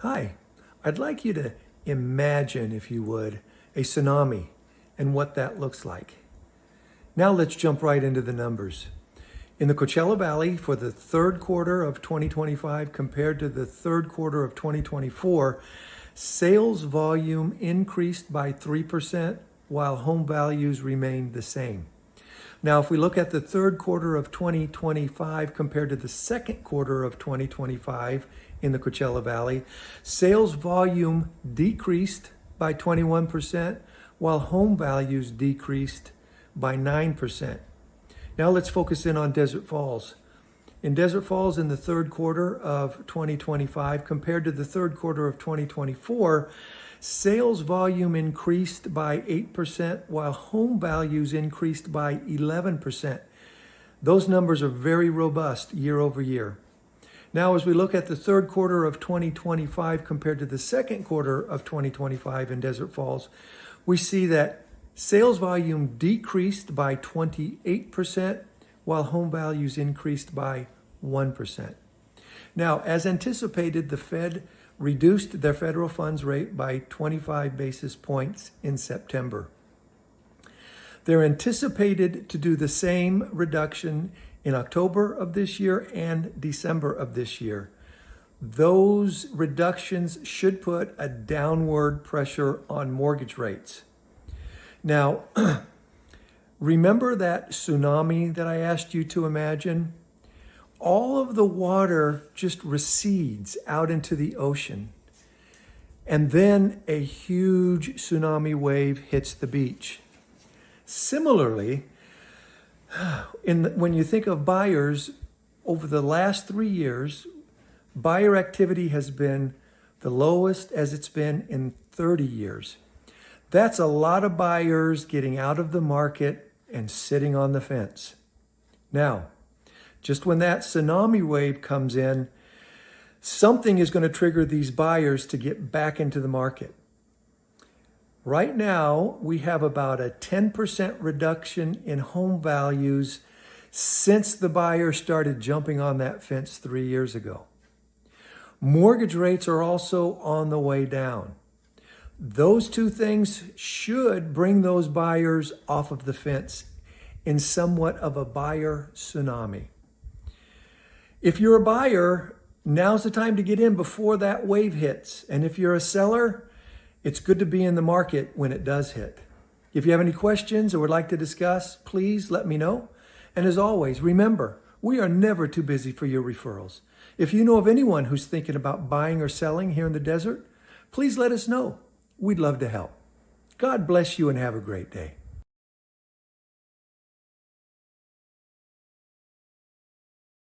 Hi, I'd like you to imagine, if you would, a tsunami and what that looks like. Now let's jump right into the numbers. In the Coachella Valley for the third quarter of 2025 compared to the third quarter of 2024, sales volume increased by 3% while home values remained the same. Now, if we look at the third quarter of 2025 compared to the second quarter of 2025 in the Coachella Valley, sales volume decreased by 21%, while home values decreased by 9%. Now let's focus in on Desert Falls. In Desert Falls in the third quarter of 2025 compared to the third quarter of 2024, sales volume increased by 8%, while home values increased by 11%. Those numbers are very robust year over year. Now, as we look at the third quarter of 2025 compared to the second quarter of 2025 in Desert Falls, we see that sales volume decreased by 28%, while home values increased by 1%. Now, as anticipated, the Fed reduced their federal funds rate by 25 basis points in September. They're anticipated to do the same reduction in October of this year and December of this year. Those reductions should put a downward pressure on mortgage rates. Now, remember that tsunami that I asked you to imagine? All of the water just recedes out into the ocean. And then a huge tsunami wave hits the beach. Similarly, when you think of buyers, over the last 3 years, buyer activity has been the lowest as it's been in 30 years. That's a lot of buyers getting out of the market and sitting on the fence. Now, just when that tsunami wave comes in, something is going to trigger these buyers to get back into the market. Right now, we have about a 10% reduction in home values since the buyer started jumping on that fence 3 years ago. Mortgage rates are also on the way down. Those two things should bring those buyers off of the fence in somewhat of a buyer tsunami. If you're a buyer, now's the time to get in before that wave hits. And if you're a seller, it's good to be in the market when it does hit. If you have any questions or would like to discuss, please let me know. And as always, remember, we are never too busy for your referrals. If you know of anyone who's thinking about buying or selling here in the desert, please let us know. We'd love to help. God bless you and have a great day.